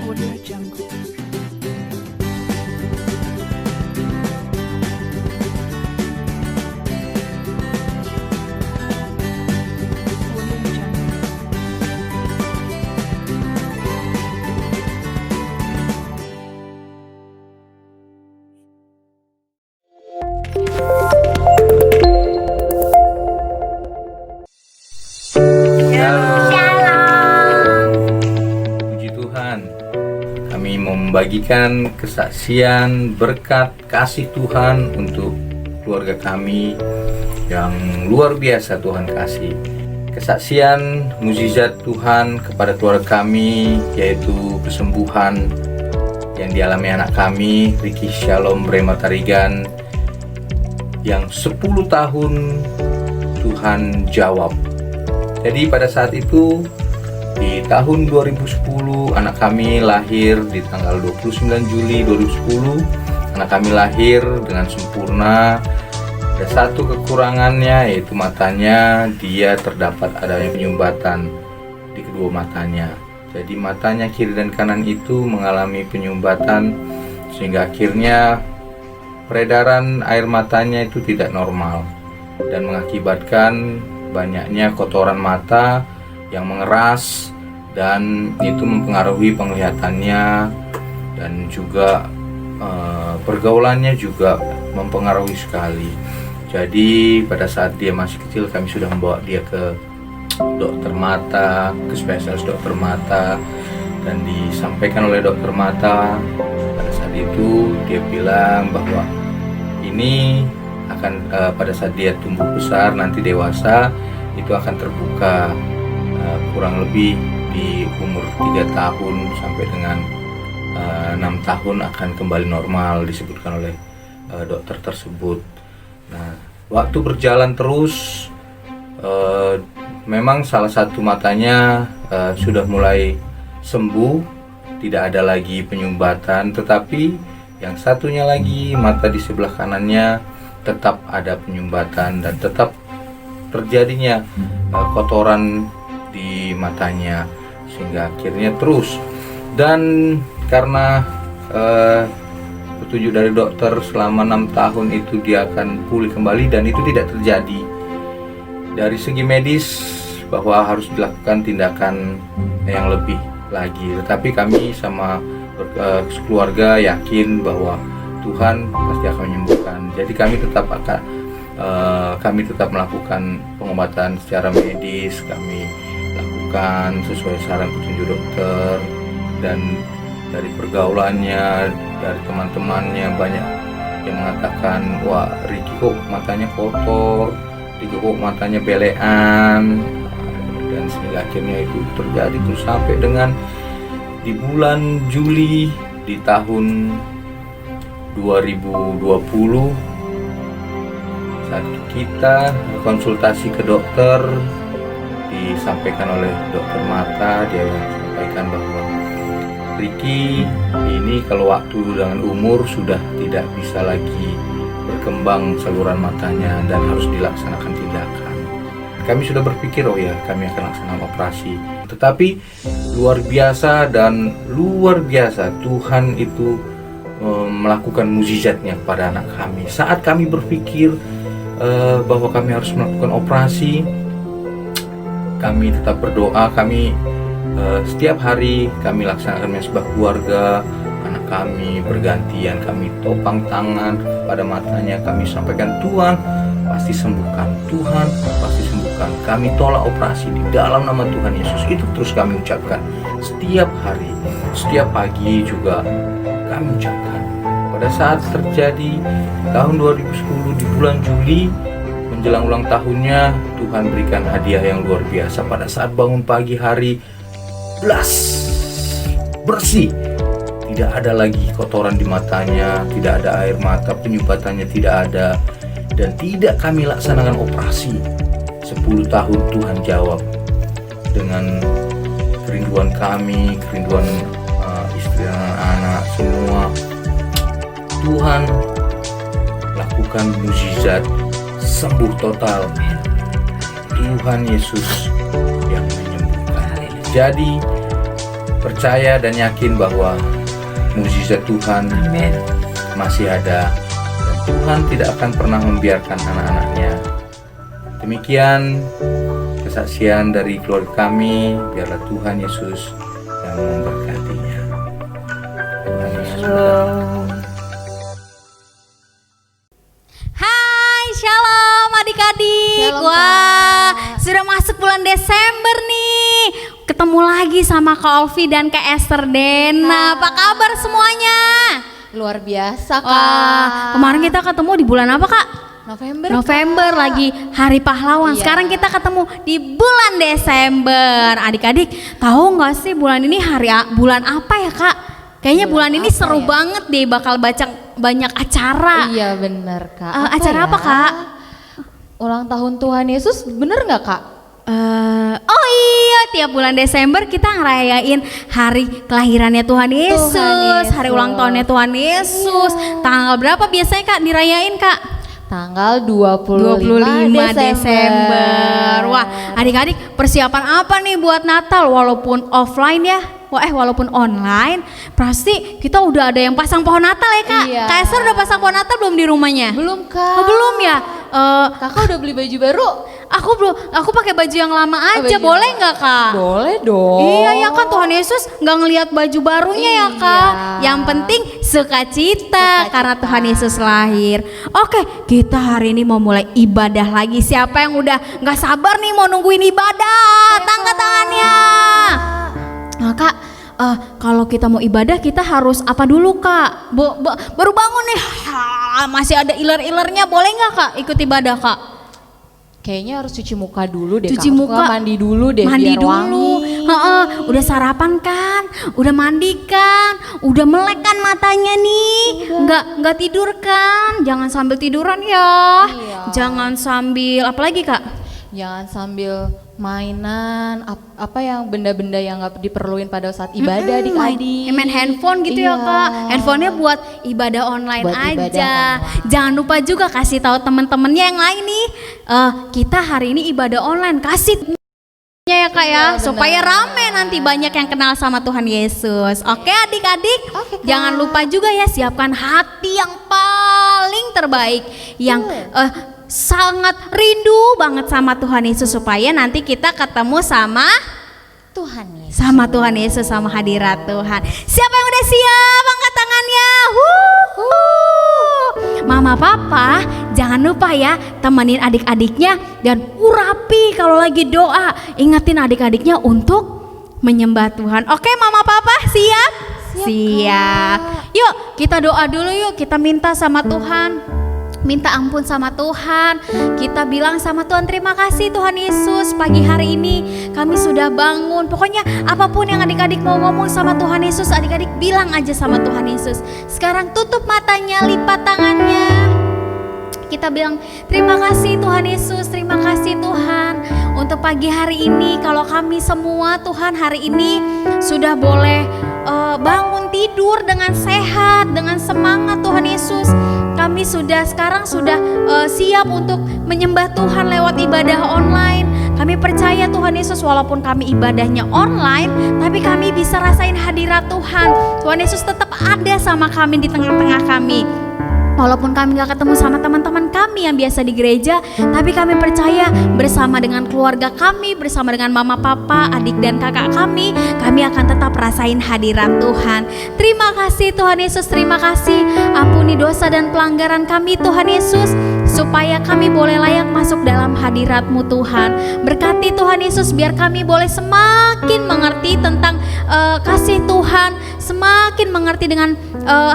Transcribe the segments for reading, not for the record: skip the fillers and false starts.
Audio Jungle. Audio Jungle. Puji Tuhan, kami membagikan kesaksian berkat kasih Tuhan untuk keluarga kami yang luar biasa Tuhan kasih. Kesaksian mukjizat Tuhan kepada keluarga kami, yaitu kesembuhan yang dialami anak kami, Ricky Shalom Brema Tarigan, yang 10 tahun Tuhan jawab. Jadi pada saat itu di tahun 2010 anak kami lahir di tanggal 29 Juli 2010. Anak kami lahir dengan sempurna. Ada satu kekurangannya, yaitu matanya. Dia terdapat adanya penyumbatan di kedua matanya. Jadi matanya kiri dan kanan itu mengalami penyumbatan, sehingga akhirnya peredaran air matanya itu tidak normal dan mengakibatkan banyaknya kotoran mata yang mengeras, dan itu mempengaruhi penglihatannya, dan juga pergaulannya juga mempengaruhi sekali. Jadi pada saat dia masih kecil kami sudah membawa dia ke dokter mata, ke spesialis dokter mata, dan disampaikan oleh dokter mata pada saat itu dia bilang bahwa ini akan pada saat dia tumbuh besar nanti dewasa itu akan terbuka kurang lebih di umur 3 tahun sampai dengan 6 tahun akan kembali normal, disebutkan oleh dokter tersebut. Nah, waktu berjalan terus, memang salah satu matanya sudah mulai sembuh, tidak ada lagi penyumbatan, tetapi yang satunya lagi, mata di sebelah kanannya tetap ada penyumbatan dan tetap terjadinya kotoran di matanya, sehingga akhirnya terus. Dan karena petunjuk dari dokter selama 6 tahun itu dia akan pulih kembali, dan itu tidak terjadi. Dari segi medis bahwa harus dilakukan tindakan yang lebih lagi, tetapi kami sama keluarga yakin bahwa Tuhan pasti akan menyembuhkan. Jadi kami tetap melakukan pengobatan secara medis, kami lakukan sesuai saran petunjuk dokter, dan dari pergaulannya, dari teman-temannya banyak yang mengatakan, wah Ricky kok matanya kotor, Ricky kok matanya belean, dan sehingga akhirnya itu terjadi terus sampai dengan di bulan Juli di tahun 2020 saat kita konsultasi ke dokter, disampaikan oleh dokter mata, dia sampaikan bahwa Ricky ini kalau waktu dengan umur sudah tidak bisa lagi berkembang saluran matanya dan harus dilaksanakan tindakan. Kami sudah berpikir, oh ya, kami akan laksanakan operasi. Tetapi luar biasa Tuhan itu melakukan mukjizatnya kepada anak kami. Saat kami berpikir bahwa kami harus melakukan operasi, kami tetap berdoa. Kami setiap hari kami laksanakan mesbah keluarga, anak kami bergantian, kami topang tangan pada matanya, kami sampaikan, Tuhan pasti sembuhkan, Tuhan pasti sembuhkan, kami tolak operasi di dalam nama Tuhan Yesus. Itu terus kami ucapkan setiap hari, setiap pagi juga kami ucapkan. Pada saat terjadi tahun 2010 di bulan Juli menjelang ulang tahunnya, Tuhan berikan hadiah yang luar biasa. Pada saat bangun pagi hari, bersih, tidak ada lagi kotoran di matanya, tidak ada air mata, penyumbatannya tidak ada, dan tidak kami laksanakan operasi. 10 tahun Tuhan jawab dengan kerinduan kami, kerinduan istri dan anak semua. Tuhan lakukan mukjizat, sembuh total. Tuhan Yesus yang menyembuhkan. Jadi percaya dan yakin bahwa mukjizat Tuhan masih ada dan Tuhan tidak akan pernah membiarkan anak-anaknya. Demikian kesaksian dari keluarga kami. Biarlah Tuhan Yesus yang memberkatinya. Tuhan Yesus memberkati. Hai, shalom adik-adik. Shalom, Wah, Kak. sudah masuk bulan Desember nih. Ketemu lagi sama Kak Olvi dan Kak Esther Dena. Apa kabar semuanya? Luar biasa, Kak. Wah, kemarin kita ketemu di bulan apa, Kak? November Kak. lagi Hari Pahlawan. Iya. Sekarang kita ketemu di bulan Desember. Adik-adik, tahu nggak sih bulan ini bulan apa ya, Kak? Kayaknya bulan ini apa seru ya? banget deh, bakal baca banyak acara. Iya bener, Kak. Acara apa, Kak? Ulang tahun Tuhan Yesus, bener nggak, Kak? Oh iya, tiap bulan Desember kita ngerayain hari kelahirannya Tuhan Yesus, Yesus. hari ulang tahunnya Tuhan Yesus. Tanggal berapa biasanya, Kak, dirayain, Kak? Tanggal 25 Desember. Wah, adik-adik persiapan apa nih buat Natal? Walaupun offline ya, walaupun online, pasti kita udah ada yang pasang pohon Natal ya, Kak? Iya. Kak Esther udah pasang pohon Natal belum di rumahnya? Belum, Kak. Oh, belum ya? Kakak udah beli baju baru? Aku belum, aku pakai baju yang lama aja, baju boleh yang nggak, Kak? Boleh dong. Iya ya kan, Tuhan Yesus nggak ngelihat baju barunya ya, Kak. Iya. Yang penting sukacita karena Tuhan Yesus lahir. Oke, kita hari ini mau mulai ibadah lagi. Siapa yang udah nggak sabar nih mau nungguin ibadah? Angkat tangannya. Nah, Kak, kalau kita mau ibadah kita harus apa dulu, Kak? Baru bangun nih, masih ada iler-ilernya, boleh nggak, Kak, ikut ibadah, Kak? Kayaknya harus cuci muka dulu deh, Cuci Kak. muka, Mandi dulu deh, mandi biar dulu. wangi. Heeh, udah sarapan kan, udah mandi kan, udah melek kan matanya nih, nggak tidur kan, jangan sambil tiduran ya, Iya. jangan sambil apalagi, Kak? Jangan sambil mainan, apa yang benda-benda yang nggak diperluin pada saat ibadah adik-adik. Main handphone gitu ya, Iya. Kak. Handphonenya buat ibadah online Buat aja. ibadah online. Jangan lupa juga kasih tahu teman-temannya yang lain nih. Kita hari ini ibadah online, kasih ya, Kak, ya, Iya, benar. supaya rame nanti banyak yang kenal sama Tuhan Yesus. Oke, adik-adik, Oke, Kak. jangan lupa juga ya, siapkan hati yang paling terbaik, yang sangat rindu banget sama Tuhan Yesus, supaya nanti kita ketemu sama Tuhan Yesus. Tuhan Yesus, sama hadirat Tuhan. Siapa yang udah siap? Angkat tangannya. Mama Papa, jangan lupa ya temenin adik-adiknya dan urapi kalau lagi doa. Ingetin adik-adiknya untuk menyembah Tuhan. Oke, Mama Papa, siap? Siap. Yuk, kita doa dulu yuk. Kita minta sama Tuhan. Minta ampun sama Tuhan. Kita bilang sama Tuhan, terima kasih Tuhan Yesus, pagi hari ini kami sudah bangun. Pokoknya apapun yang adik-adik mau ngomong sama Tuhan Yesus, adik-adik bilang aja sama Tuhan Yesus. Sekarang tutup matanya, lipat tangannya. Kita bilang, terima kasih Tuhan Yesus, terima kasih Tuhan untuk pagi hari ini. Kalau kami semua Tuhan hari ini sudah boleh bangun tidur dengan sehat, dengan semangat Tuhan Yesus. Kami sekarang sudah siap untuk menyembah Tuhan lewat ibadah online. Kami percaya Tuhan Yesus, walaupun kami ibadahnya online, tapi kami bisa rasain hadirat Tuhan. Tuhan Yesus tetap ada sama kami, di tengah-tengah kami. Walaupun kami gak ketemu sama teman-teman kami yang biasa di gereja, tapi kami percaya bersama dengan keluarga kami, bersama dengan mama papa, adik dan kakak kami akan tetap rasain hadirat Tuhan. Terima kasih Tuhan Yesus, terima kasih. Ampuni dosa dan pelanggaran kami Tuhan Yesus, supaya kami boleh layak masuk dalam hadirat-Mu Tuhan. Berkati Tuhan Yesus, biar kami boleh semakin mengerti tentang kasih Tuhan, semakin mengerti dengan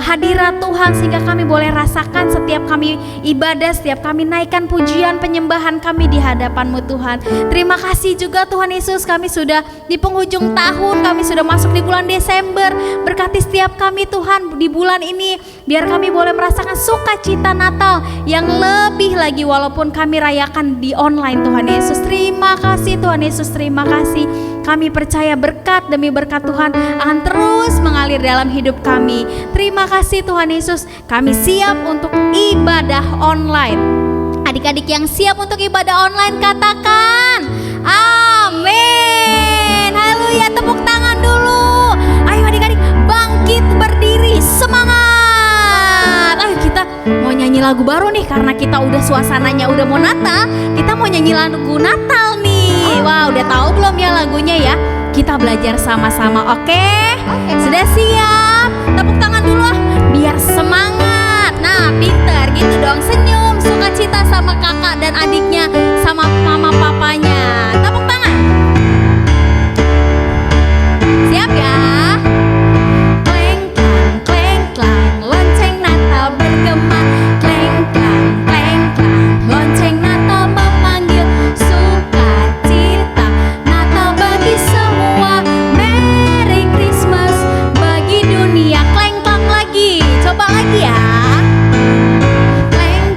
hadirat Tuhan, sehingga kami boleh rasakan setiap kami ibadah, setiap kami naikkan pujian penyembahan kami di hadapan-Mu Tuhan. Terima kasih juga Tuhan Yesus, kami sudah di penghujung tahun, kami sudah masuk di bulan Desember. Berkati setiap kami Tuhan di bulan ini, biar kami boleh merasakan sukacita Natal yang lebih lagi walaupun kami rayakan di online Tuhan Yesus. Terima kasih Tuhan Yesus, terima kasih. Kami percaya berkat demi berkat Tuhan akan terus mengalir dalam hidup kami. Terima kasih Tuhan Yesus, kami siap untuk ibadah online. Adik-adik yang siap untuk ibadah online katakan amin. Haleluya, tepuk tangan dulu. nyanyi lagu baru nih karena kita udah suasananya udah mau Natal. Kita mau nyanyi lagu Natal nih. Wah, udah tahu belum ya lagunya ya? Kita belajar sama-sama, oke? Sudah siap? Tepuk tangan dulu biar semangat. Nah, pinter gitu dong, senyum, sukacita sama kakak dan adiknya, sama mama papanya. Tepuk tangan. Siap ya? Kleng klang kleng klang, lonceng Natal bergema. Kleng klang kleng klang, lonceng Natal memanggil sukacita. Natal bagi semua, Merry Christmas bagi dunia. Kleng klang lagi, coba lagi ya. Kleng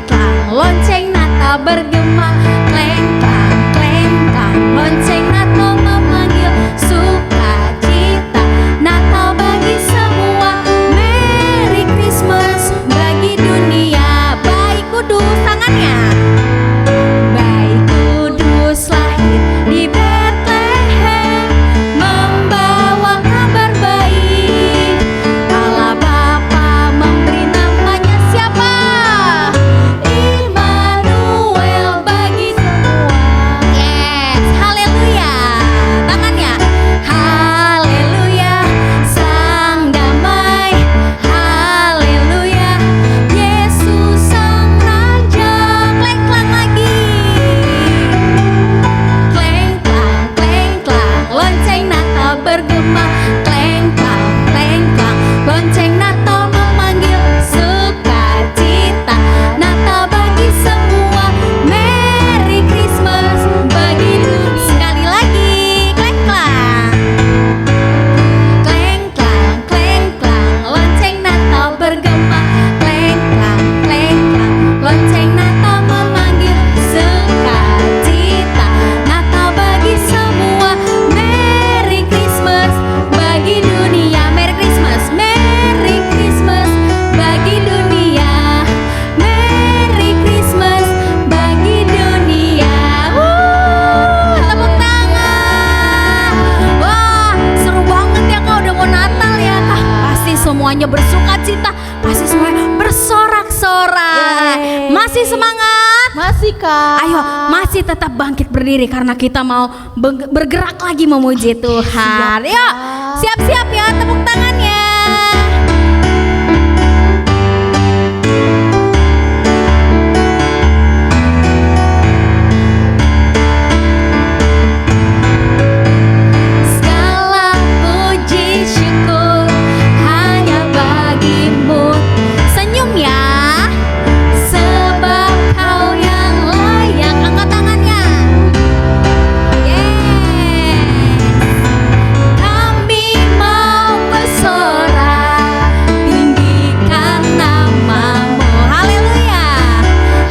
klang lonceng Natal bergema. Kleng klang lonceng Natal memanggil sukacita. Natal bagi semua, Merry Christmas bagi dunia. Bayi kudus tangannya. Bayi kudus lahir di Bethlehem, membawa kabar baik. Allah Bapa memberi namanya siapa? Immanuel bagi semua. Yes, haleluya. Tangannya. Haleluya, sang damai. Haleluya, Yesus sang raja. Kleng klang lagi. Kleng klang, lonceng Natal bergema. Kleng klang, lonceng Natal memanggil sukacita. Natal bagi semua, Merry Christmas bagi dunia. Sekali lagi, kleng klang. Kleng klang, lonceng Natal bergema. Kleng klang, lonceng Natal memanggil sukacita. Natal bagi semua, Merry Christmas bagi dunia. Merry Christmas, Merry Christmas bagi dunia. Merry Christmas bagi dunia. Tepuk tangan. Wah, seru banget ya Kak, udah mau Natal ya Kak. Pasti semuanya bersukacita, pasti semuanya bersorak-sorak. Yeay. Masih semangat? Masih Kak. Ayo, masih tetap bangkit berdiri karena kita mau bergerak lagi memuji Tuhan. Siap, Yuk, Kak. siap-siap ya, tepuk tangannya. Segala puji syukur hanya bagimu. Senyum ya, sebab kau yang layak. Angkat tangannya. Yes. Kami mau bersorak, tinggikan namamu. Haleluya.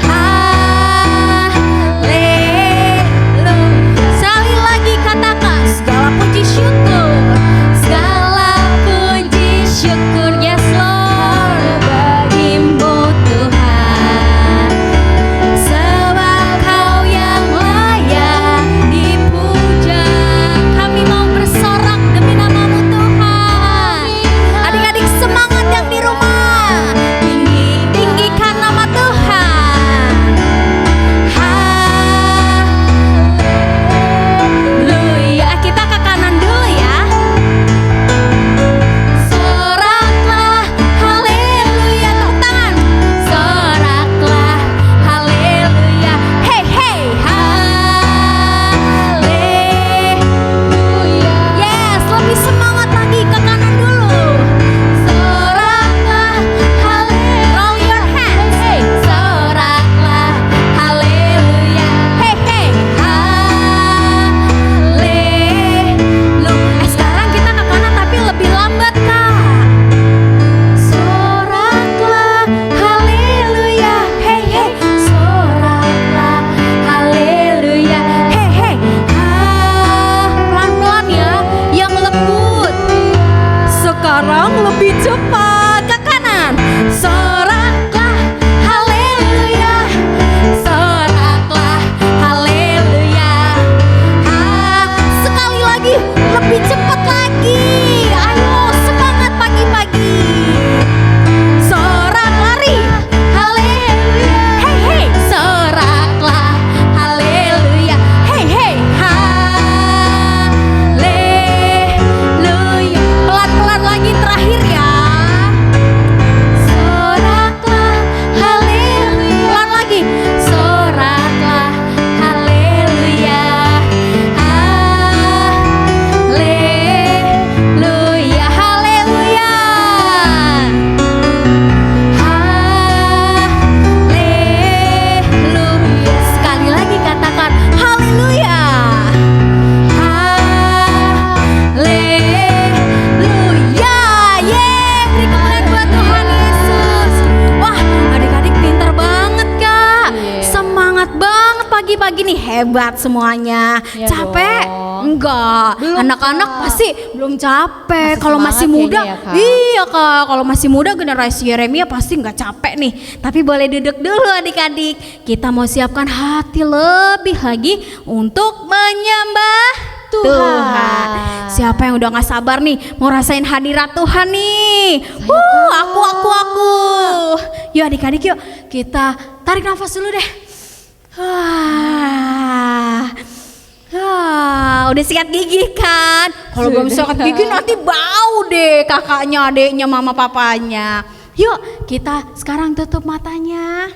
Haleluya. Sekali lagi katakan, segala puji syukur. Segala puji syukur, yes Lord, bagimu Tuhan. Sebab kau yang layak dipuja. Kami mau bersorak demi namamu Tuhan. Adik-adik semangat yang di rumah. Tinggikan nama Tuhan. Haleluya. Kita ke kanan dulu ya. Soraklah, haleluya. Tepuk tangan. Soraklah, haleluya. Hey, hey, haleluya. Yes, lebih semangat lagi ke kanan dulu. Soraklah, haleluya. Roll your hands. Hey, soraklah, haleluya. Hey, hey, haleluya. Sekarang kita ke kanan tapi lebih lambat Kak. Soraklah, haleluya. Hey, hey, soraklah, haleluya. Hey, hey, pelan-pelan ya, yang lembut. hebat semuanya. Iya Capek? dong. Enggak. Belum, Anak-anak Kak. pasti belum capek. Masih Kalau masih semangat muda, kayaknya ya, Kak. iya Kak. Kalau masih muda generasi Yeremia pasti nggak capek nih. Tapi boleh duduk dulu adik-adik. Kita mau siapkan hati lebih lagi untuk menyembah Tuhan. Siapa yang udah nggak sabar nih mau rasain hadirat Tuhan nih? Aku. Yuk adik-adik yuk kita tarik nafas dulu deh. Udah sikat gigi kan? Kalau belum sikat gigi nanti bau deh kakaknya, adeknya, mama, papanya. Yuk kita sekarang tutup matanya.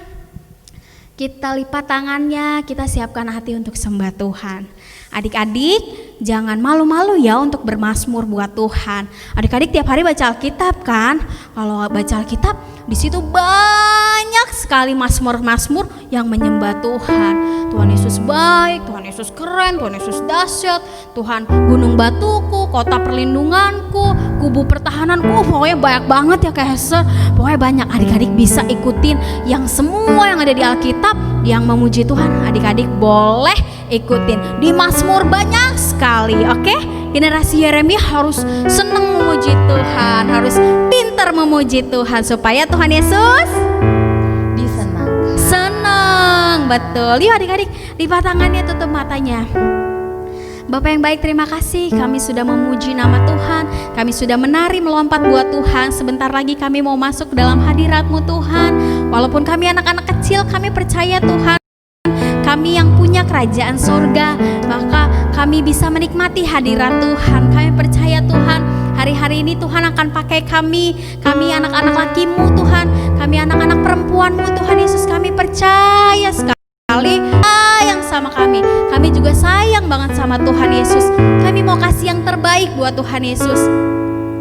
Kita lipat tangannya, kita siapkan hati untuk sembah Tuhan. Adik-adik, jangan malu-malu ya untuk bermazmur buat Tuhan. Adik-adik tiap hari baca Alkitab kan? Kalau baca Alkitab, di situ banyak sekali mazmur-mazmur yang menyembah Tuhan. Tuhan Yesus baik, Tuhan Yesus keren, Tuhan Yesus dahsyat, Tuhan gunung batuku, kota perlindunganku, kubu pertahananku. Pokoknya banyak banget ya Kak Hester. Pokoknya banyak. Adik-adik bisa ikutin yang semua yang ada di Alkitab yang memuji Tuhan. Adik-adik boleh ikutin. Di Mazmur banyak sekali, oke? Generasi Yeremia harus senang memuji Tuhan, harus pintar memuji Tuhan supaya Tuhan Yesus Disenangkan. senang. Betul. Yuk adik-adik, lipat tangannya, tutup matanya. Bapak yang baik, terima kasih kami sudah memuji nama Tuhan. Kami sudah menari melompat buat Tuhan. Sebentar lagi kami mau masuk ke dalam hadirat-Mu Tuhan. Walaupun kami anak-anak kecil, kami percaya Tuhan, kami yang punya kerajaan surga, maka kami bisa menikmati hadirat Tuhan. Kami percaya Tuhan, hari-hari ini Tuhan akan pakai kami anak-anak laki-Mu Tuhan, kami anak-anak perempuan-Mu Tuhan Yesus. Kami percaya sekali sayang sama kami juga sayang banget sama Tuhan Yesus. Kami mau kasih yang terbaik buat Tuhan Yesus.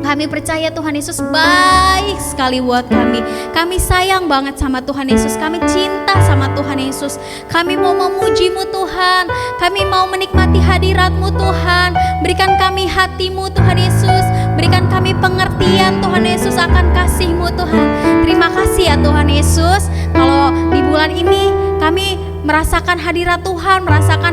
Kami percaya Tuhan Yesus baik sekali buat kami. Kami sayang banget sama Tuhan Yesus. Kami cinta sama Tuhan Yesus. Kami mau memuji-Mu Tuhan. Kami mau menikmati hadirat-Mu Tuhan. Berikan kami hati-Mu Tuhan Yesus. Berikan kami pengertian Tuhan Yesus akan kasih-Mu Tuhan. Terima kasih ya Tuhan Yesus. Kalau di bulan ini kami merasakan hadirat Tuhan, merasakan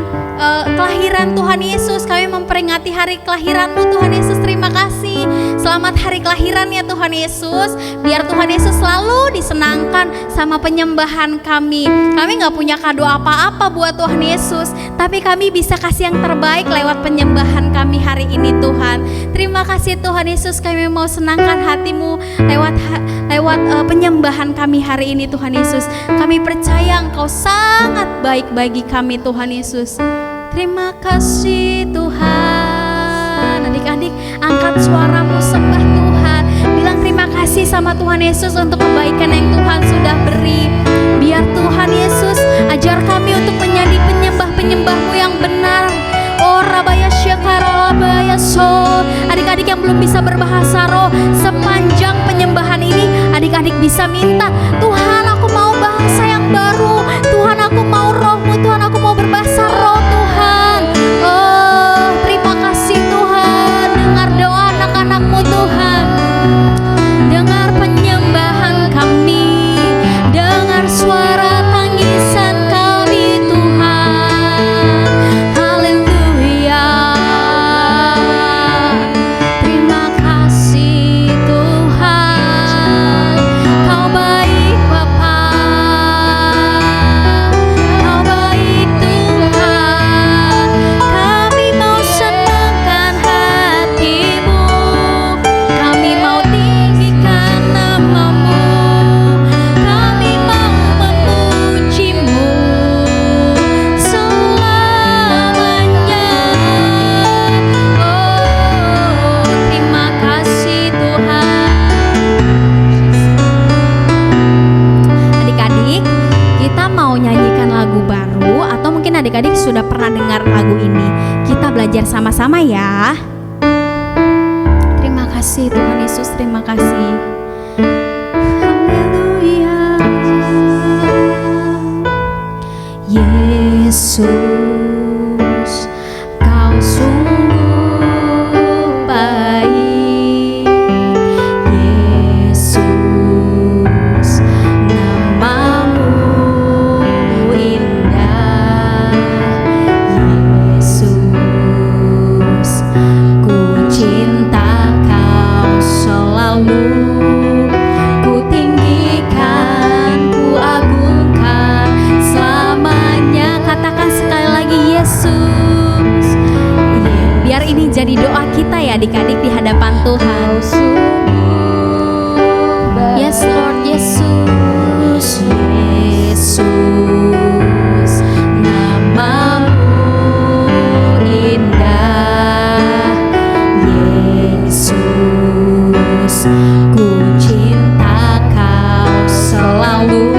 kelahiran Tuhan Yesus. Kami memperingati hari kelahiran-Mu Tuhan Yesus. Terima kasih. Selamat hari kelahiran ya Tuhan Yesus. Biar Tuhan Yesus selalu disenangkan sama penyembahan kami. Kami gak punya kado apa-apa buat Tuhan Yesus, tapi kami bisa kasih yang terbaik lewat penyembahan kami hari ini Tuhan. Terima kasih Tuhan Yesus. Kami mau senangkan hati-Mu lewat penyembahan kami hari ini Tuhan Yesus. Kami percaya Engkau sangat baik bagi kami Tuhan Yesus. Terima kasih Tuhan. Adik-adik, angkat suaramu sembah Tuhan. Bilang terima kasih sama Tuhan Yesus untuk kebaikan yang Tuhan sudah beri. Biar Tuhan Yesus ajar kami untuk menjadi penyembah-penyembah-Mu yang benar. Oh Rabaya Syakaralabaya So. Adik-adik yang belum bisa berbahasa roh, sepanjang penyembahan ini adik-adik bisa minta, Tuhan aku mau bahasa yang baru, Tuhan aku mau roh-Mu, Tuhan aku mau berbahasa roh Tuhan. Oh terima kasih Tuhan. Dengar doa anak-anak-Mu Tuhan. Dengar penyembahan kami. Dengar suara tangisan kami Tuhan. Haleluya. Terima kasih Tuhan. Kau baik Bapa. Kau baik Tuhan. Kami mau senangkan hati-Mu. Kami mau tinggikan nama-Mu. Kami mau memuji-Mu selamanya. Oh terima kasih Tuhan. Adik-adik, kita mau nyanyikan lagu baru, atau mungkin adik-adik sudah pernah dengar lagu ini. Kita belajar sama-sama ya. Terima kasih Tuhan Yesus, terima kasih. Haleluya. Yesus, Kau sungguh baik. Yesus, nama-Mu indah. Ku cinta Kau selalu,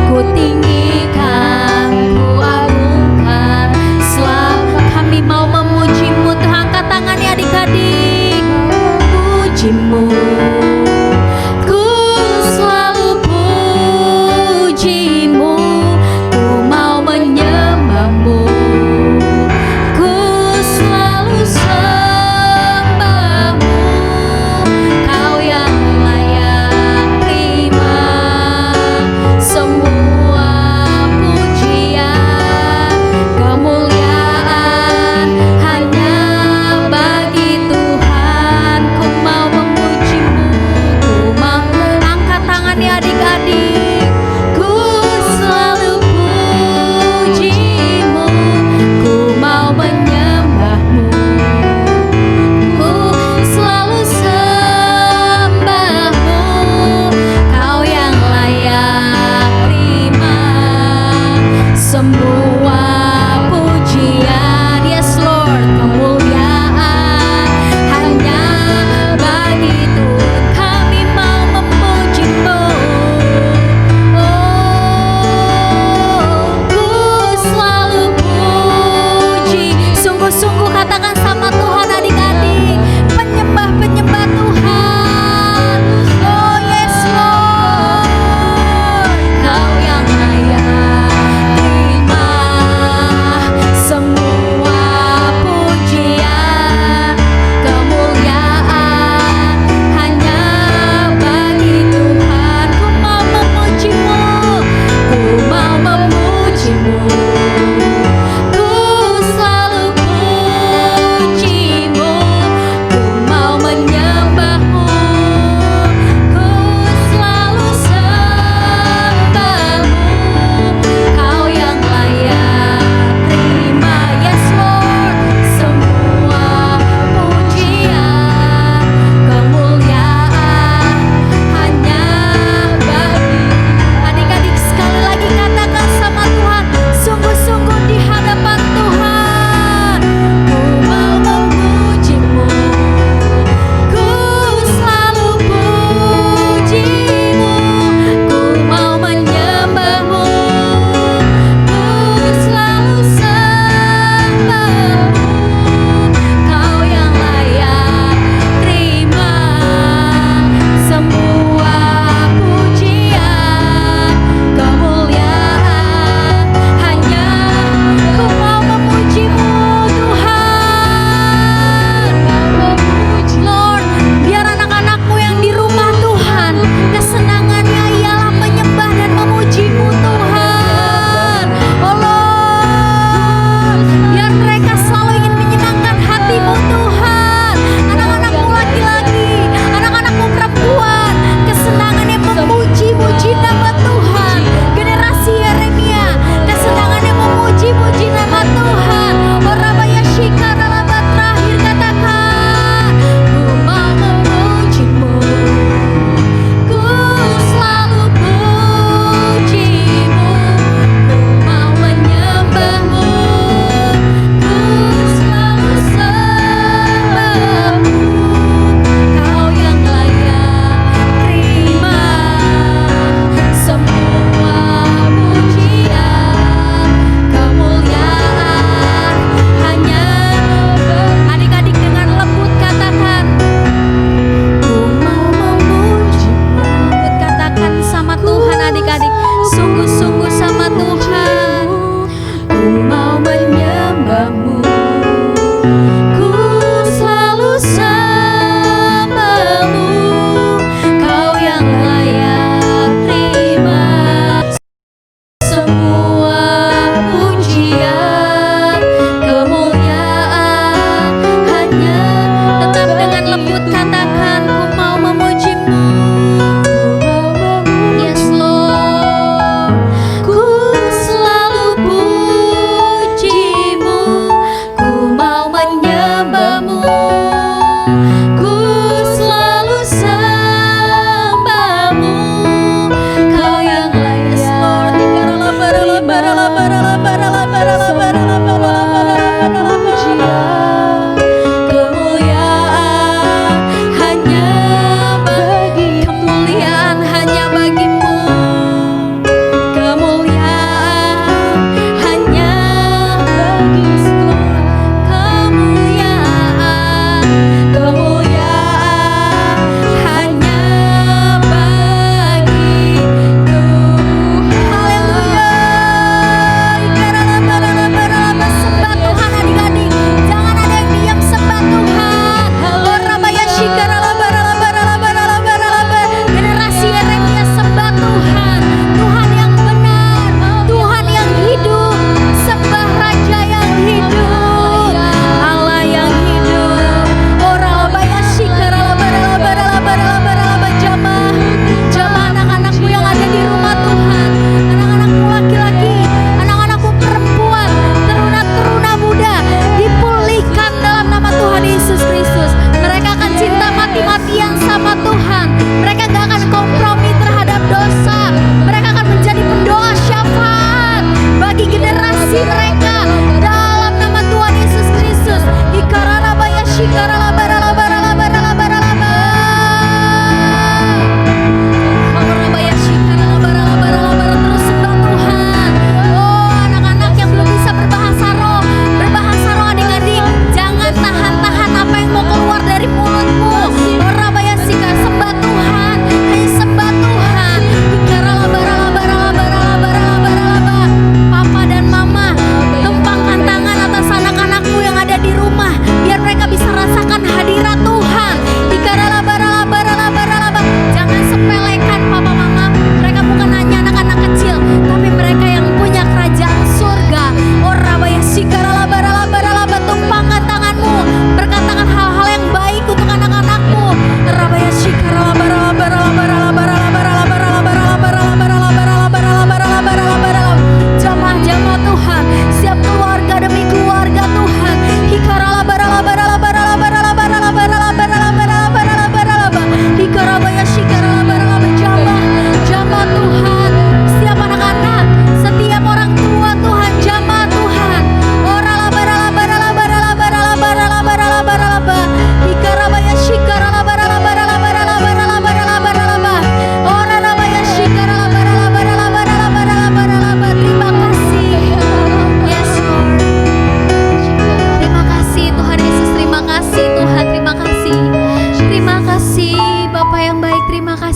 ku tinggikan, ku agungkan. Selalu kami mau memuji-Mu Tuhan. Angkat tangannya adik-adik, puji-Mu. Ku selalu puji-Mu, ku mau menyembah-Mu. Ku selalu sembah-Mu, Kau yang layak terima semua pujian. Kemuliaan hanya bagi Tuhan. Ku mau memuji-Mu, ku mau. Angkat tangannya adik-adik. Ku selalu puji-Mu, ku mau menyembah-Mu. Ku selalu sembah-Mu, Kau yang layak terima semua pujian. Yes Lord, kemuliaan hanya bagi Tuhan. Kami mau memuji-Mu. Oh, ku selalu puji. Sungguh-sungguh katakan sama Tuhan adik-adik, penyembah-penyembah Tuhan. Oh yes Lord, Kau yang layak terima semua pujian. Kemuliaan hanya bagi Tuhan. Ku mau memuji-Mu, ku mau memuji-Mu. Ku selalu puji-Mu, ku mau menyembah-Mu. Ku selalu sembah-Mu, Kau yang layak terima. Yes Lord, semua pujian. Kemuliaan hanya bagi. Adik-adik sekali lagi katakan sama Tuhan, sungguh-sungguh di hadapan Tuhan. Ku mau memuji-Mu, ku selalu puji-Mu, ku mau menyembah-Mu. Ku selalu sembah-Mu, Kau yang layak terima semua pujian. Kemuliaan hanya. Ku mau memuji-Mu Tuhan. Lord, biar anak-anak-Mu yang di rumah Tuhan, kesenangannya ialah menyembah dan memuji-Mu Tuhan. Oh Lord, biar mereka selalu ingin menyenangkan hati-Mu Tuhan. Anak-anak-Mu laki-laki, anak-anak-Mu perempuan, kesenangannya memuji-muji nama Tuhan. Generasi Yeremia, kesenangannya memuji-muji nama Tuhan. Orabaya Shikara laba terakhir katakan, ku mau memuji-Mu, ku selalu puji-Mu, ku mau menyembah-Mu. Ku selalu sembah-Mu, Kau yang layak terima semua pujian. Kemuliaan hanya. Adik-adik dengan lembut katakan, ku mau memuji-Mu. Lembut katakan sama Tuhan adik-adik, sungguh-sungguh sama Tuhan. Ku mau menyembah-Mu, ku selalu sembah-Mu, Kau yang layak terima semua pujian. Kemuliaan hanya. Tetap dengan lembut katakan, ku mau memuji-Mu. Yes Lord, ku selalu puji-Mu, ku mau menyembah-Mu. Ku selalu sembah-Mu, Kau yang layak terima pujian. Kemuliaan hanya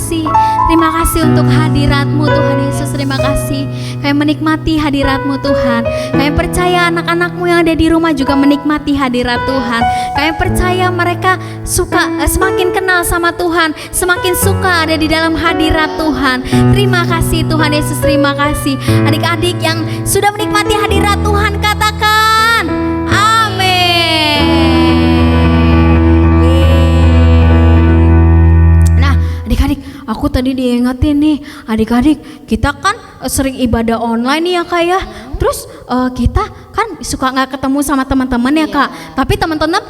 kasih. Terima kasih untuk hadirat-Mu Tuhan Yesus. Terima kasih. Kami menikmati hadirat-Mu Tuhan. Kami percaya anak-anak-Mu yang ada di rumah juga menikmati hadirat Tuhan. Kami percaya mereka semakin kenal sama Tuhan, semakin suka ada di dalam hadirat Tuhan. Terima kasih Tuhan Yesus, terima kasih. Adik-adik yang sudah menikmati hadirat Tuhan, katakan amin. Nah, adik-adik, aku tadi diingetin nih, adik-adik, kita kan sering ibadah online nih ya Kak ya. Terus kita kan suka nggak ketemu sama teman-teman ya Kak. Tapi teman-teman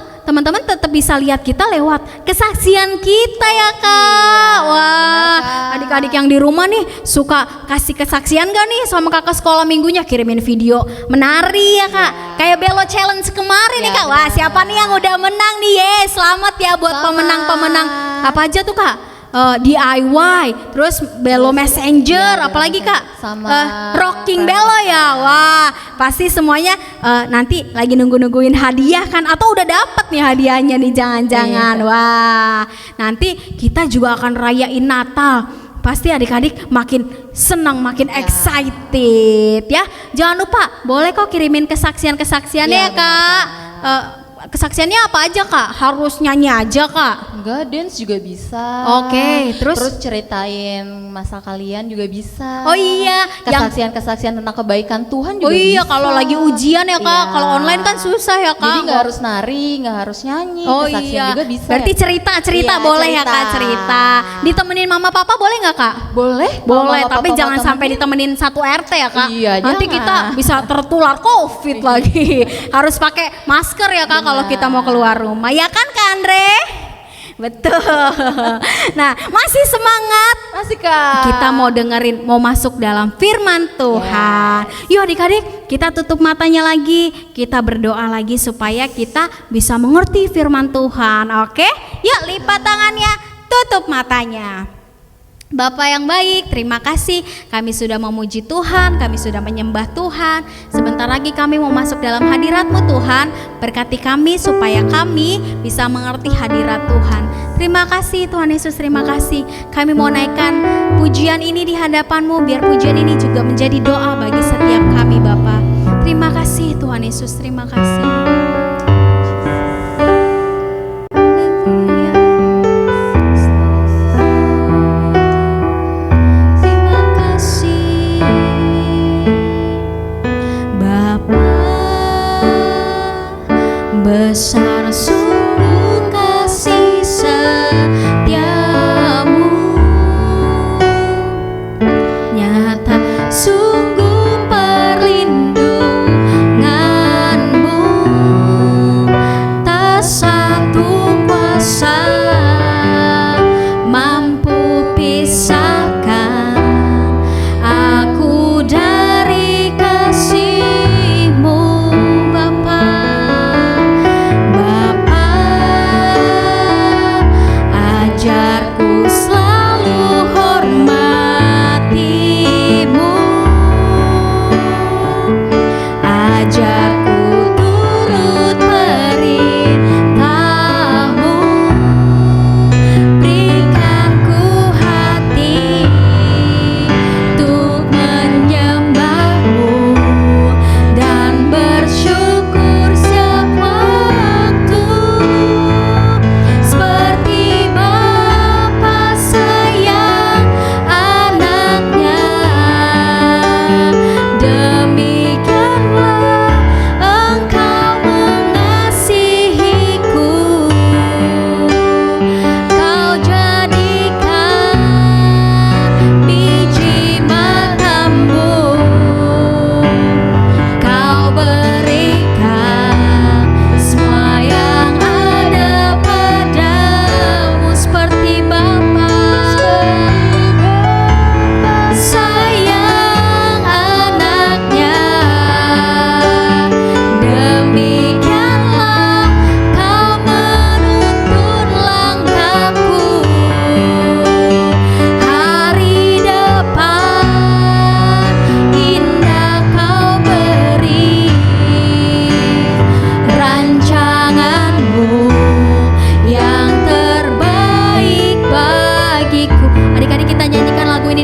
tetap bisa lihat kita lewat kesaksian kita ya Kak. Wah, adik-adik yang di rumah nih suka kasih kesaksian gak nih sama kakak sekolah minggunya, kirimin video menari ya Kak. Kayak Belo Challenge kemarin nih Kak. Wah, siapa nih yang udah menang nih? Selamat ya buat pemenang-pemenang. Apa aja tuh Kak? DIY, terus Belo Messenger, apalagi Kak? Sama Rocking Belo ya. Wah, pasti semuanya nanti lagi nungguin hadiah kan, atau udah dapet nih hadiahnya nih jangan-jangan. Wah, nanti kita juga akan rayain Natal. Pasti adik-adik makin senang, makin excited ya. Jangan lupa, boleh kok kirimin kesaksian-kesaksiannya ya Kak. Kesaksiannya apa aja Kak? Harus nyanyi aja Kak? Enggak, dance juga bisa. Oke, terus ceritain masa kalian juga bisa. Oh iya, kesaksian tentang kebaikan Tuhan juga bisa. Oh iya, kalau lagi ujian ya Kak, Iya. kalau online kan susah ya Kak. Jadi nggak harus nari, nggak harus nyanyi, Oh kesaksian iya, juga bisa. berarti cerita Iya, boleh ya cerita. Kak, cerita. Ditemenin mama papa boleh nggak Kak? Boleh, Boleh, kalau tapi papa jangan mau sampai temenin. ditemenin satu RT ya Kak. Iya, Nanti jangan. kita bisa tertular COVID lagi. Harus pakai masker ya Kak kalau kita mau keluar rumah. Ya kan Kak Andre? Betul. Nah, masih semangat? Masih Kak. Kita mau mau masuk dalam firman Tuhan. Yuk adik-adik, kita tutup matanya lagi, kita berdoa lagi supaya kita bisa mengerti firman Tuhan. Oke? Yuk lipat tangannya, tutup matanya. Bapa yang baik, terima kasih kami sudah memuji Tuhan, kami sudah menyembah Tuhan. Sebentar lagi kami mau masuk dalam hadirat-Mu Tuhan. Berkati kami supaya kami bisa mengerti hadirat Tuhan. Terima kasih Tuhan Yesus, terima kasih. Kami mau naikkan pujian ini di hadapan-Mu, biar pujian ini juga menjadi doa bagi setiap kami Bapa. Terima kasih Tuhan Yesus, terima kasih. Besar sungguh kasih setiamu, nyata sungguh perlindunganmu.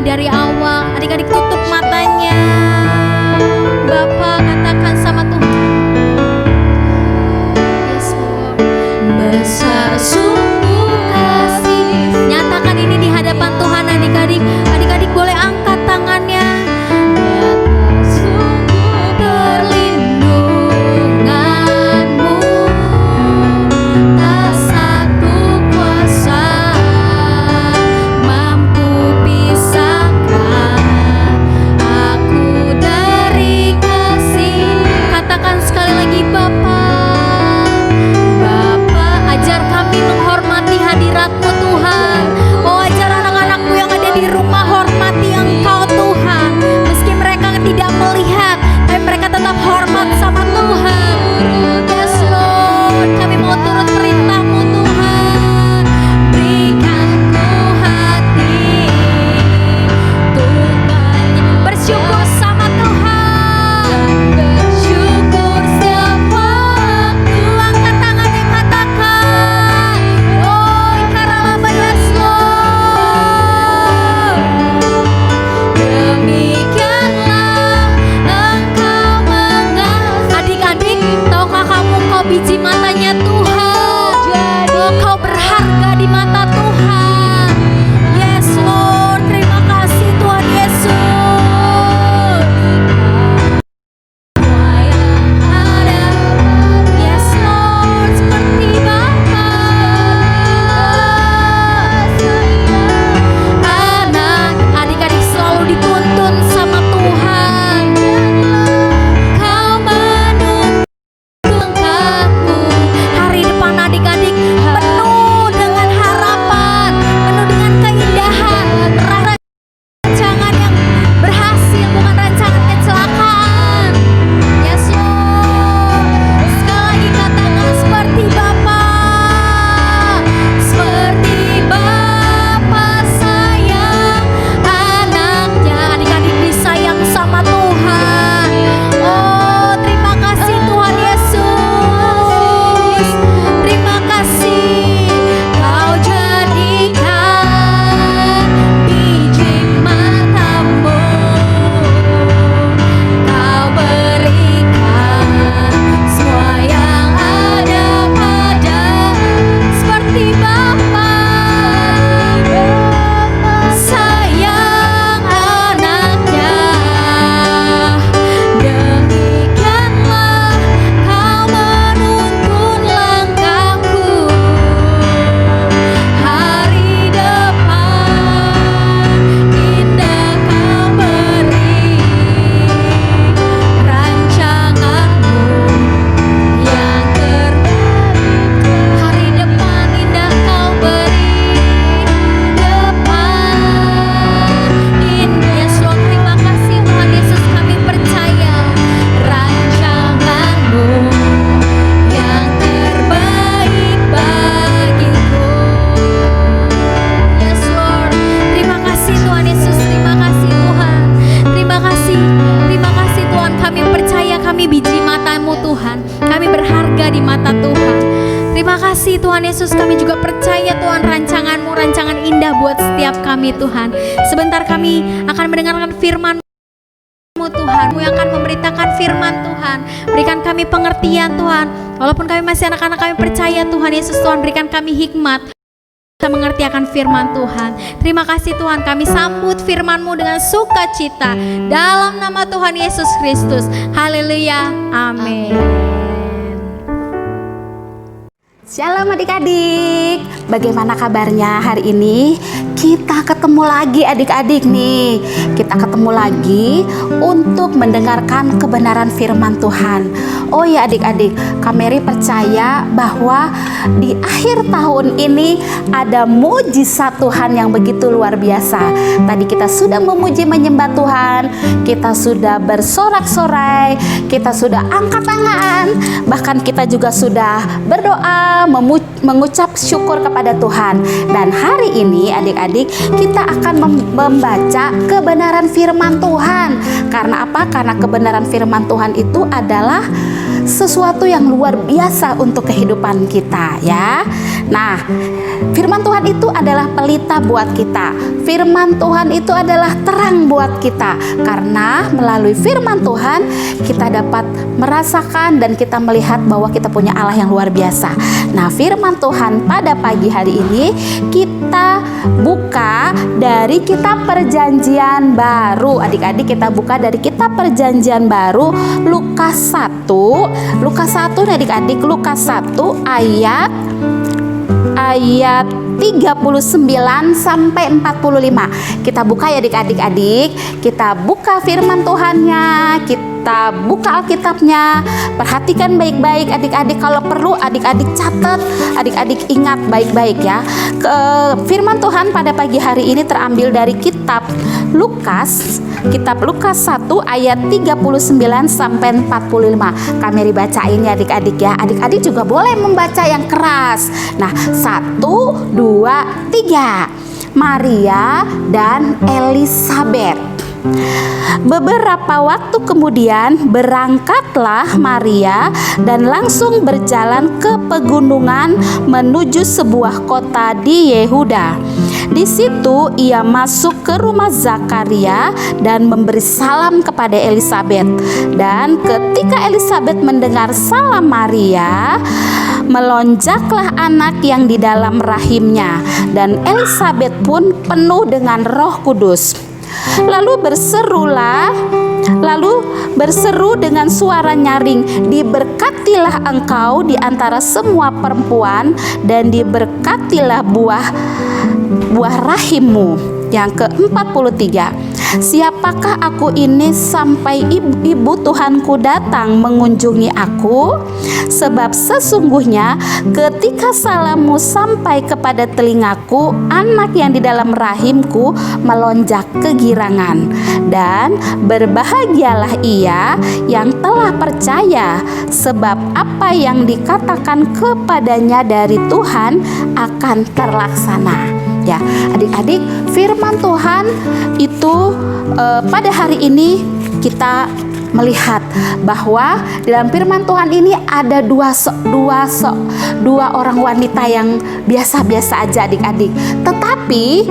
mulai dari awal. Adik-adik tutup matanya. Bapak katakan sama Tuhan. Yes, Lord. Besar sungguh kasih. Nyatakan ini di hadapan Tuhan adik-adik. Adik-adik boleh angkat tangannya. Perlindunganmu tak satu kuasa mampu pisahkan aku dari kasih. Katakan sekali lagi, Bapak. Bapak, ajar kami menghormati hadirat-Mu Tuhan. Oh, ajar anak-anak-Mu yang ada di rumah hormati Engkau Tuhan. Meski mereka tidak melihat, tapi mereka tetap hormat sama Tuhan. Yes Lord, kami mau turut perintah-Mu Tuhan. Berikan ku hati untuk bersyukur sama Tuhan. Bersyukur setiap waktu. Angkat tangannya, katakan. Oh, Ikaralaba, yes Lord. Demikianlah Engkau mengasihi. Adik-adik, tahukah kamu kau biji matanya Tuhan? Oh, kau berharga di mata Tuhan. Yes Lord, terima kasih Tuhan Yesus. Semua yang ada, yes Lord, seperti Bapa. Anak, adik-adik selalu dituntun sama Tuhan. Kau menuntun langkahku. Hari depan adik-adik penuh dengan harapan, penuh dengan keindahan, rancangan yang berhasil, bukan rancangan kecelakaan. Yes Lord, sekali lagi katakan seperti Bapa. Seperti Bapa sayang anaknya. Adik-adik disayang sama Tuhan. Oh, terima kasih Tuhan Yesus. Terima kasih Kau jadikan biji matamu. Kau berikan semua yang ada pada seperti Bapa sayang anaknya. Demikianlah Kau menuntun langkahku. Hari depan indah Kau beri, rancanganmu yang terbaik. Hari depan indah Kau beri, depan indah. Yes Lord, terima kasih Tuhan Yesus, kami percaya rancanganmu yang terbaik bagiku. Yes Lord, terima kasih Tuhan Yesus, terima kasih Tuhan. Terima kasih Tuhan, kami percaya kami biji mata-Mu Tuhan. Kami berharga di mata Tuhan. Terima kasih Tuhan Yesus, kami juga percaya Tuhan rancangan-Mu, rancangan indah buat setiap kami Tuhan. Sebentar kami akan mendengarkan firman-Mu Tuhan, yang akan memberitakan firman Tuhan. Berikan kami pengertian Tuhan. Walaupun kami masih anak-anak, kami percaya Tuhan Yesus, Tuhan berikan kami hikmat bisa mengerti akan firman Tuhan. Terima kasih Tuhan, kami sambut firman-Mu dengan sukacita dalam nama Tuhan Yesus Kristus. Haleluya, amin. Shalom adik-adik, bagaimana kabarnya hari ini? Kita ketemu lagi adik-adik nih. Kita ketemu lagi untuk mendengarkan kebenaran firman Tuhan. Oh ya adik-adik, Kak Mary percaya bahwa di akhir tahun ini ada mujizat Tuhan yang begitu luar biasa. Tadi kita sudah memuji menyembah Tuhan, kita sudah bersorak-sorai, kita sudah angkat tangan, bahkan kita juga sudah berdoa, mengucap syukur kepada Tuhan. Dan hari ini adik-adik kita akan membaca kebenaran firman Tuhan. Karena apa? Karena kebenaran firman Tuhan itu adalah sesuatu yang luar biasa untuk kehidupan kita ya. Nah, firman Tuhan itu adalah pelita buat kita. Firman Tuhan itu adalah terang buat kita. Karena melalui firman Tuhan kita dapat merasakan dan kita melihat bahwa kita punya Allah yang luar biasa. Nah, firman Tuhan pada pagi hari ini kita buka dari kitab Perjanjian Baru. Adik-adik, kita buka dari kitab Perjanjian Baru Lukas 1. Lukas 1 nih adik-adik, Lukas 1 ayat 39 sampai 45. Kita buka ya adik-adik. Kita buka firman Tuhannya, kita buka Alkitabnya. Perhatikan baik-baik adik-adik. Kalau perlu adik-adik catat, adik-adik ingat baik-baik ya. Firman Tuhan pada pagi hari ini terambil dari kitab Lukas 1 ayat 39 sampai 45. Kami bacain ya adik-adik ya. Adik-adik juga boleh membaca yang keras. Nah, 1, 2, 3. Maria dan Elisabet. Beberapa waktu kemudian berangkatlah Maria dan langsung berjalan ke pegunungan menuju sebuah kota di Yehuda. Di situ ia masuk ke rumah Zakaria dan memberi salam kepada Elisabet. Dan ketika Elisabet mendengar salam Maria, melonjaklah anak yang di dalam rahimnya, dan Elisabet pun penuh dengan Roh Kudus. Lalu berseru dengan suara nyaring, "Diberkatilah engkau di antara semua perempuan, dan diberkatilah buah rahimmu." Yang ke-43, "Siapakah aku ini sampai ibu Tuhanku datang mengunjungi aku? Sebab sesungguhnya ketika salammu sampai kepada telingaku, anak yang di dalam rahimku melonjak kegirangan. Dan berbahagialah ia yang telah percaya, sebab apa yang dikatakan kepadanya dari Tuhan akan terlaksana." Ya, adik-adik, firman Tuhan itu pada hari ini kita melihat bahwa dalam firman Tuhan ini ada dua orang wanita yang biasa-biasa aja adik-adik. Tetapi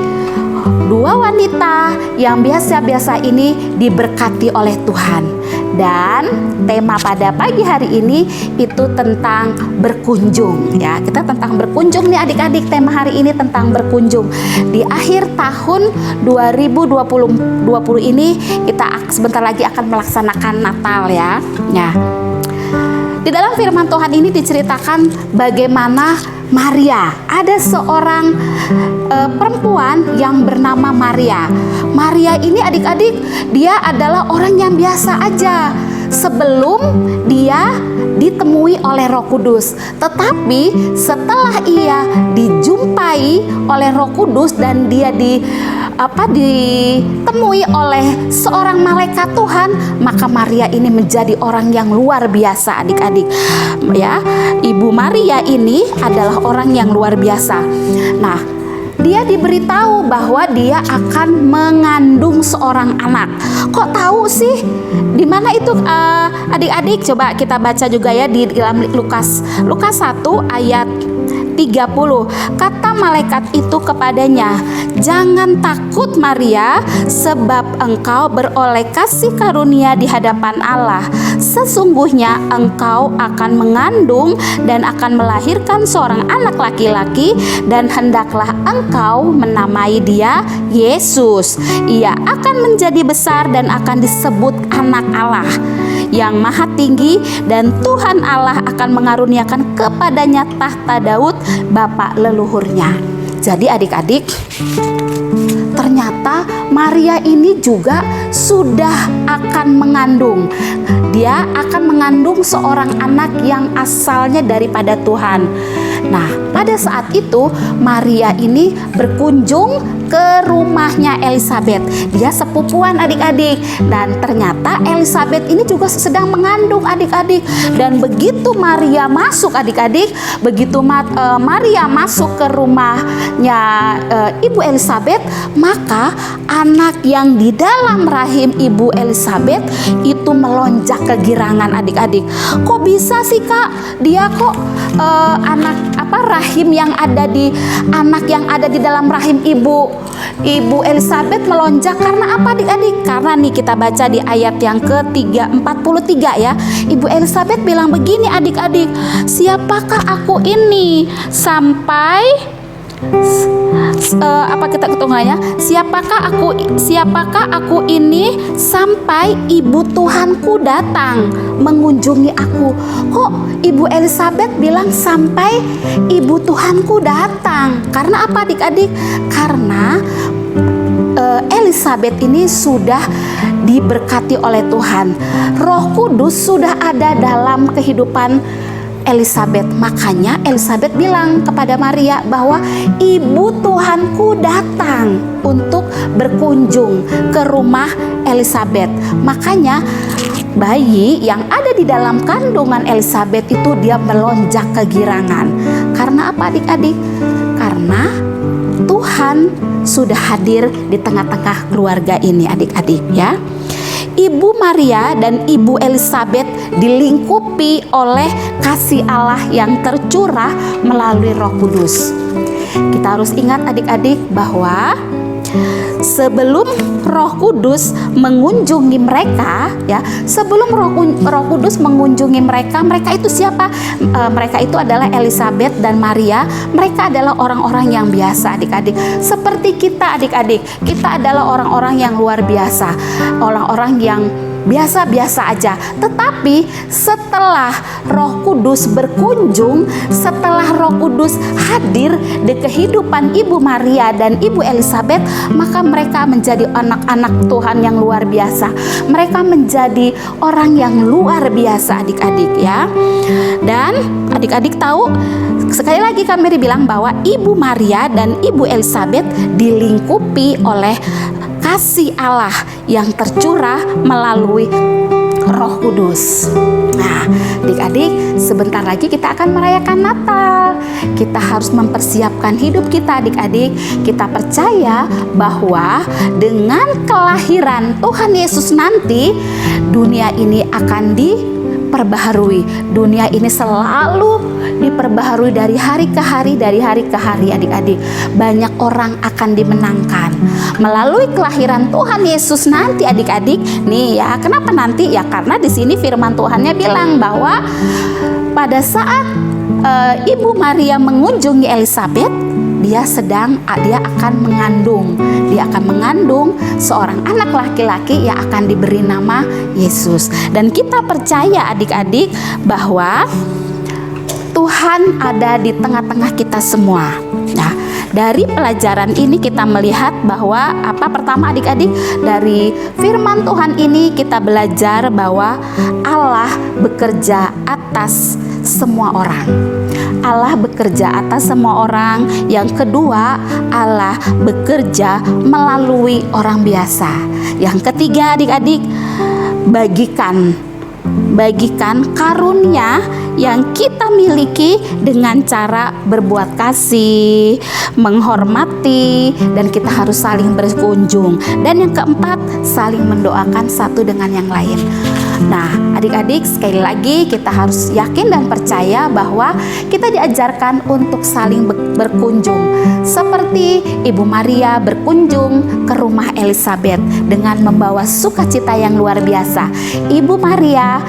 dua wanita yang biasa-biasa ini diberkati oleh Tuhan. Dan tema pada pagi hari ini itu tentang berkunjung ya. Kita tentang berkunjung nih adik-adik. Tema hari ini tentang berkunjung. Di akhir tahun 2020 ini kita sebentar lagi akan melaksanakan Natal ya. Nah, di dalam firman Tuhan ini diceritakan bagaimana Maria, ada seorang perempuan yang bernama Maria. Maria ini adik-adik, dia adalah orang yang biasa aja sebelum dia ditemui oleh Roh Kudus. Tetapi setelah ia dijumpai oleh Roh Kudus dan dia ditemui oleh seorang malaikat Tuhan, maka Maria ini menjadi orang yang luar biasa adik-adik ya. Ibu Maria ini adalah orang yang luar biasa. Nah, dia diberitahu bahwa dia akan mengandung seorang anak. Kok tahu sih? Di mana itu adik-adik? Coba kita baca juga ya di dalam Lukas 1 ayat 30. Kata malaikat itu kepadanya, "Jangan takut Maria, sebab engkau beroleh kasih karunia di hadapan Allah. Sesungguhnya engkau akan mengandung dan akan melahirkan seorang anak laki-laki, dan hendaklah engkau menamai dia Yesus. Ia akan menjadi besar dan akan disebut anak Allah yang maha tinggi, dan Tuhan Allah akan mengaruniakan kepadanya tahta Daud bapa leluhurnya." Jadi adik-adik, ternyata Maria ini juga sudah akan mengandung. Dia akan mengandung seorang anak yang asalnya daripada Tuhan. Nah, pada saat itu Maria ini berkunjung ke rumahnya Elisabet. Dia sepupuan adik-adik, dan ternyata Elisabet ini juga sedang mengandung adik-adik. Dan begitu Maria masuk adik-adik, Maria masuk ke rumahnya Ibu Elisabet, maka anak yang di dalam rahim Ibu Elisabet itu melonjak kegirangan adik-adik. Kok bisa sih Kak? Dia kok rahim yang ada di anak yang ada di dalam rahim Ibu Elizabeth melonjak karena apa adik-adik? Karena nih kita baca di ayat yang ke-43 ya. Ibu Elizabeth bilang begini adik-adik, siapakah aku ini sampai apa kita ketunganya? Siapakah aku ini sampai ibu Tuhanku datang mengunjungi aku? Kok Ibu Elizabeth bilang sampai ibu Tuhanku datang? Karena apa adik-adik? Karena Elizabeth ini sudah diberkati oleh Tuhan. Roh Kudus sudah ada dalam kehidupan Elizabeth. Makanya Elizabeth bilang kepada Maria bahwa ibu Tuhanku datang untuk berkunjung ke rumah Elizabeth. Makanya bayi yang ada di dalam kandungan Elizabeth itu dia melonjak kegirangan. Karena apa adik-adik? Karena Tuhan sudah hadir di tengah-tengah keluarga ini adik-adik ya. Ibu Maria dan Ibu Elizabeth dilingkupi oleh kasih Allah yang tercurah melalui Roh Kudus. Kita harus ingat adik-adik bahwa sebelum Roh Kudus mengunjungi mereka ya, sebelum Roh Kudus mengunjungi mereka itu siapa? Mereka itu adalah Elizabeth dan Maria. Mereka adalah orang-orang yang biasa adik-adik. Seperti kita adik-adik, kita adalah orang-orang yang luar biasa, orang-orang yang biasa-biasa aja. Tetapi setelah Roh Kudus berkunjung, setelah Roh Kudus hadir di kehidupan Ibu Maria dan Ibu Elizabeth, maka mereka menjadi anak-anak Tuhan yang luar biasa. Mereka menjadi orang yang luar biasa adik-adik ya. Dan adik-adik tahu, sekali lagi kami bilang bahwa Ibu Maria dan Ibu Elizabeth dilingkupi oleh kasih Allah yang tercurah melalui Roh Kudus. Nah, adik-adik, sebentar lagi kita akan merayakan Natal. Kita harus mempersiapkan hidup kita adik-adik. Kita percaya bahwa dengan kelahiran Tuhan Yesus nanti, dunia ini akan diperbaharui. Dunia ini selalu diperbaharui dari hari ke hari, adik-adik. Banyak orang akan dimenangkan melalui kelahiran Tuhan Yesus nanti adik-adik. Nih ya, kenapa nanti? Ya karena di sini firman Tuhannya bilang bahwa pada saat Ibu Maria mengunjungi Elizabeth, dia akan mengandung seorang anak laki-laki yang akan diberi nama Yesus. Dan kita percaya adik-adik bahwa Tuhan ada di tengah-tengah kita semua. Nah, dari pelajaran ini kita melihat bahwa pertama adik-adik, dari firman Tuhan ini kita belajar bahwa Allah bekerja atas semua orang. Allah bekerja atas semua orang. Yang kedua, Allah bekerja melalui orang biasa. Yang ketiga adik-adik, bagikan karunia yang kita miliki dengan cara berbuat kasih, menghormati, dan kita harus saling berkunjung. Dan yang keempat, saling mendoakan satu dengan yang lain. Nah, adik-adik, sekali lagi kita harus yakin dan percaya bahwa kita diajarkan untuk saling berkunjung. Seperti Ibu Maria berkunjung ke rumah Elizabeth dengan membawa sukacita yang luar biasa. Ibu Maria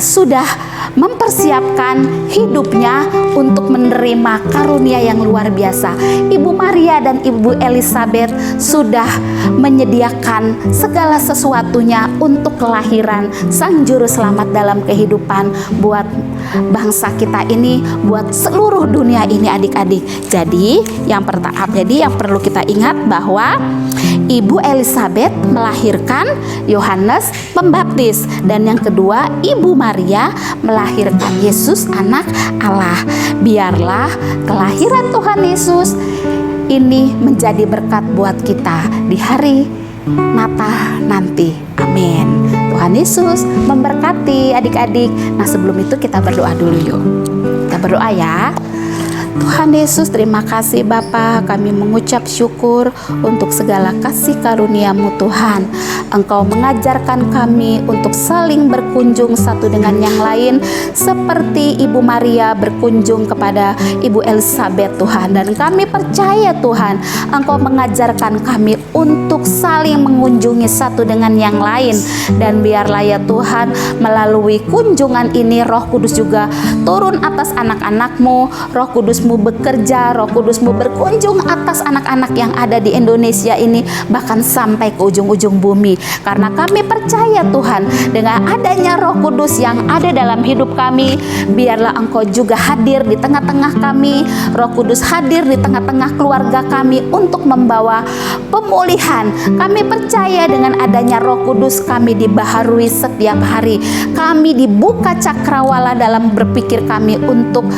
sudah mempersiapkan hidupnya untuk menerima karunia yang luar biasa. Ibu Maria dan Ibu Elizabeth sudah menyediakan segala sesuatunya untuk kelahiran Sang Juru Selamat dalam kehidupan buat bangsa kita ini, buat seluruh dunia ini adik-adik. Jadi yang perlu kita ingat bahwa Ibu Elizabeth melahirkan Yohanes Pembaptis, dan yang kedua Ibu Maria melahirkan Yesus anak Allah. Biarlah kelahiran Tuhan Yesus ini menjadi berkat buat kita di hari Natal nanti. Amin. Tuhan Yesus memberkati adik-adik. Nah, sebelum itu kita berdoa dulu yuk. Kita berdoa ya. Tuhan Yesus, terima kasih Bapa, kami mengucap syukur untuk segala kasih karunia-Mu Tuhan. Engkau mengajarkan kami untuk saling berkunjung satu dengan yang lain, seperti Ibu Maria berkunjung kepada Ibu Elizabeth Tuhan. Dan kami percaya Tuhan, Engkau mengajarkan kami untuk saling mengunjungi satu dengan yang lain. Dan biarlah ya Tuhan, melalui kunjungan ini Roh Kudus juga turun atas anak-anak-Mu. Roh Kudus-Mu bekerja, Roh Kudus-Mu berkunjung atas anak-anak yang ada di Indonesia ini, bahkan sampai ke ujung-ujung bumi. Karena kami percaya Tuhan, dengan adanya Roh Kudus yang ada dalam hidup kami, biarlah Engkau juga hadir di tengah-tengah kami. Roh Kudus hadir di tengah-tengah keluarga kami untuk membawa pemulihan. Kami percaya dengan adanya Roh Kudus kami dibaharui setiap hari. Kami dibuka cakrawala dalam berpikir kami untuk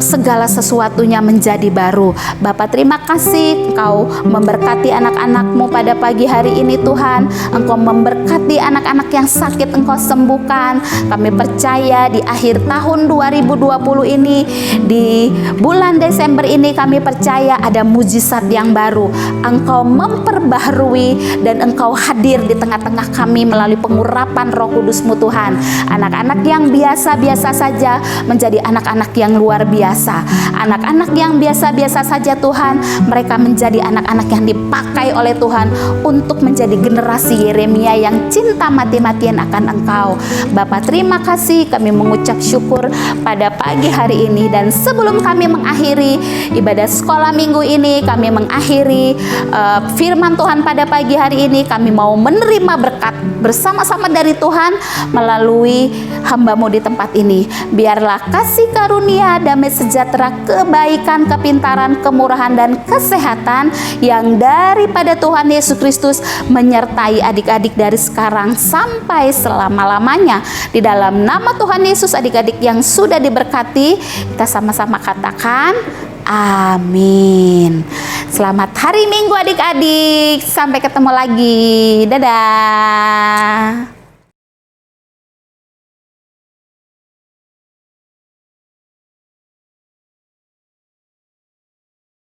segala sesuatunya menjadi baru. Bapa, terima kasih Engkau memberkati anak-anak-Mu pada pagi hari ini Tuhan. Engkau memberkati anak-anak yang sakit, Engkau sembuhkan. Kami percaya di akhir tahun 2020 ini, di bulan Desember ini, kami percaya ada mujizat yang baru. Engkau memperbaharui dan Engkau hadir di tengah-tengah kami melalui pengurapan Roh Kudus-Mu Tuhan. Anak-anak yang biasa-biasa saja menjadi anak-anak yang luar biasa. Anak-anak yang biasa-biasa saja Tuhan, mereka menjadi anak-anak yang dipakai oleh Tuhan untuk menjadi generasi Yeremia yang cinta mati-matian akan Engkau. Bapa, terima kasih, kami mengucap syukur pada pagi hari ini. Dan sebelum kami mengakhiri ibadah sekolah minggu ini, kami mengakhiri firman Tuhan pada pagi hari ini, kami mau menerima berkat bersama-sama dari Tuhan melalui hamba-Mu di tempat ini. Biarlah kasih karunia, damai sejahtera, kebaikan, kepintaran, kemurahan, dan kesehatan yang daripada Tuhan Yesus Kristus menyertai adik-adik dari sekarang sampai selama-lamanya. Di dalam nama Tuhan Yesus, adik-adik yang sudah diberkati, kita sama-sama katakan amin. Selamat hari Minggu adik-adik. Sampai ketemu lagi. Dadah.